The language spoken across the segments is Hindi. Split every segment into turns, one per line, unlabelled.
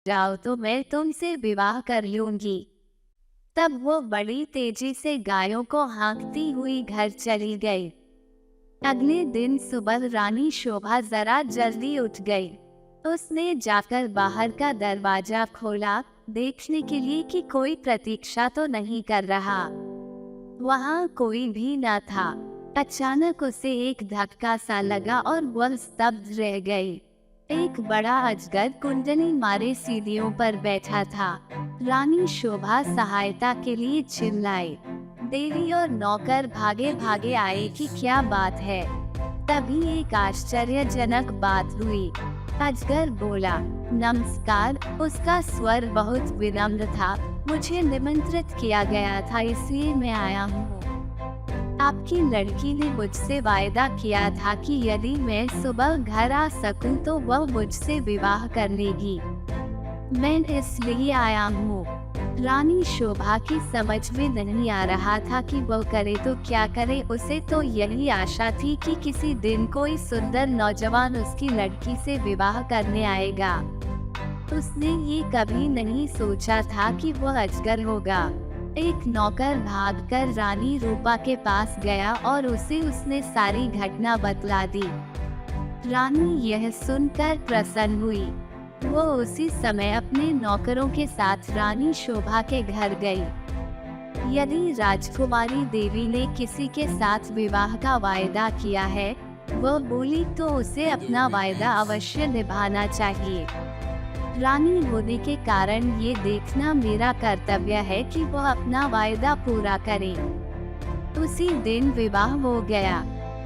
जाओ तो मैं तुमसे विवाह कर लूंगी। तब वो बड़ी तेजी से गायों को हाँकती हुई घर चली गई। अगले दिन सुबह रानी शोभा जरा जल्दी उठ गई। उसने जाकर बाहर का दरवाजा खोला, देखने के लिए कि कोई प्रतीक्षा तो नहीं कर रहा। वहाँ कोई भी न था। अचानक उसे एक धक्का सा लगा और वह स्तब्ध रह गई। एक बड़ा अजगर कुंडली मारे सीढ़ियों पर बैठा था। रानी शोभा सहायता के लिए चिल्लाई। देवी और नौकर भागे भागे आए कि क्या बात है। तभी एक आश्चर्यजनक बात हुई। अजगर बोला, नमस्कार। उसका स्वर बहुत विनम्र था। मुझे निमंत्रित किया गया था, इसलिए मैं आया हूँ। आपकी लड़की ने मुझसे वायदा किया था कि यदि मैं सुबह घर आ सकूं तो वह मुझसे विवाह कर लेगी। मैं इसलिए आया हूँ। रानी शोभा की समझ में नहीं आ रहा था कि वह करे तो क्या करे। उसे तो यही आशा थी कि किसी दिन कोई सुंदर नौजवान उसकी लड़की से विवाह करने आएगा। उसने ये कभी नहीं सोचा था कि वह अजगर होगा। एक नौकर भागकर रानी रूपा के पास गया और उसने सारी घटना बतला दी। रानी यह सुनकर प्रसन्न हुई। वो उसी समय अपने नौकरों के साथ रानी शोभा के घर गई। यदि राजकुमारी देवी ने किसी के साथ विवाह का वायदा किया है, वह बोली तो उसे अपना वायदा अवश्य निभाना चाहिए। रानी होने के कारण ये देखना मेरा कर्तव्य है कि वह अपना वायदा पूरा करे। उसी दिन विवाह हो गया।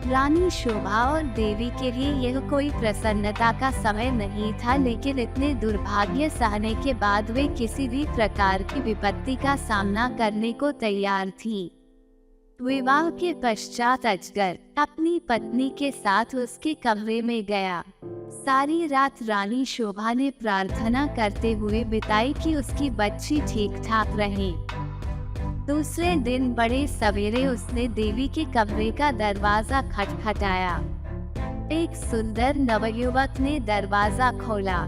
रानी शोभा और देवी के लिए यह कोई प्रसन्नता का समय नहीं था, लेकिन इतने दुर्भाग्य सहने के बाद वे किसी भी प्रकार की विपत्ति का सामना करने को तैयार थी। विवाह के पश्चात अजगर अपनी पत्नी के साथ उसके कमरे में गया। सारी रात रानी शोभा ने प्रार्थना करते हुए बिताई कि उसकी बच्ची ठीक ठाक रहे। दूसरे दिन बड़े सवेरे उसने देवी के कमरे का दरवाजा खटखटाया। एक सुंदर नवयुवक ने दरवाजा खोला।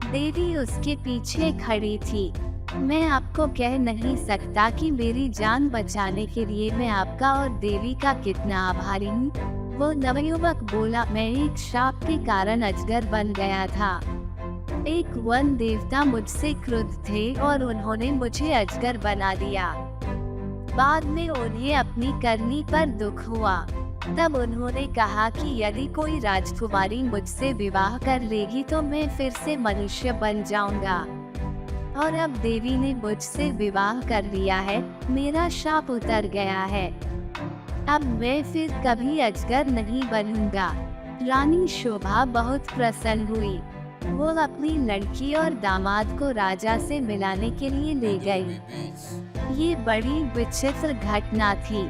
देवी उसके पीछे खड़ी थी। मैं आपको कह नहीं सकता कि मेरी जान बचाने के लिए मैं आपका और देवी का कितना आभारी हूँ। वो नवयुवक बोला, मैं एक शाप के कारण अजगर बन गया था। एक वन देवता मुझसे क्रुद्ध थे और उन्होंने मुझे अजगर बना दिया। बाद में उन्हें अपनी करनी पर दुख हुआ। तब उन्होंने कहा कि यदि कोई राजकुमारी मुझसे विवाह कर लेगी तो मैं फिर से मनुष्य बन जाऊंगा। और अब देवी ने मुझसे विवाह कर लिया है, मेरा शाप उतर गया है। अब मैं फिर कभी अजगर नहीं बनूंगा। रानी शोभा बहुत प्रसन्न हुई। वो अपनी लड़की और दामाद को राजा से मिलाने के लिए ले गई। ये बड़ी विचित्र घटना थी।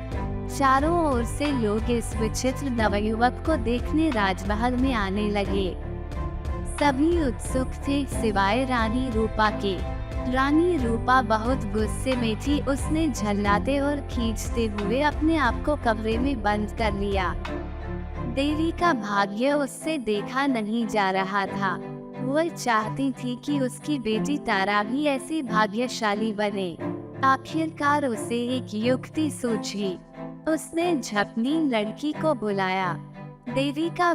चारों ओर से लोग इस विचित्र नवयुवक को देखने राजमहल में आने लगे। सभी उत्सुक थे सिवाय रानी रूपा के। रानी रूपा बहुत गुस्से में थी। उसने झल्लाते और खींचते हुए अपने आप को कमरे में बंद कर लिया। देवी का भाग्य उससे देखा नहीं जा रहा था। वह चाहती थी कि उसकी बेटी तारा भी ऐसी भाग्यशाली बने। आखिरकार उसे एक युक्ति सूझी। उसने झपनी लड़की को बुलाया। देवी का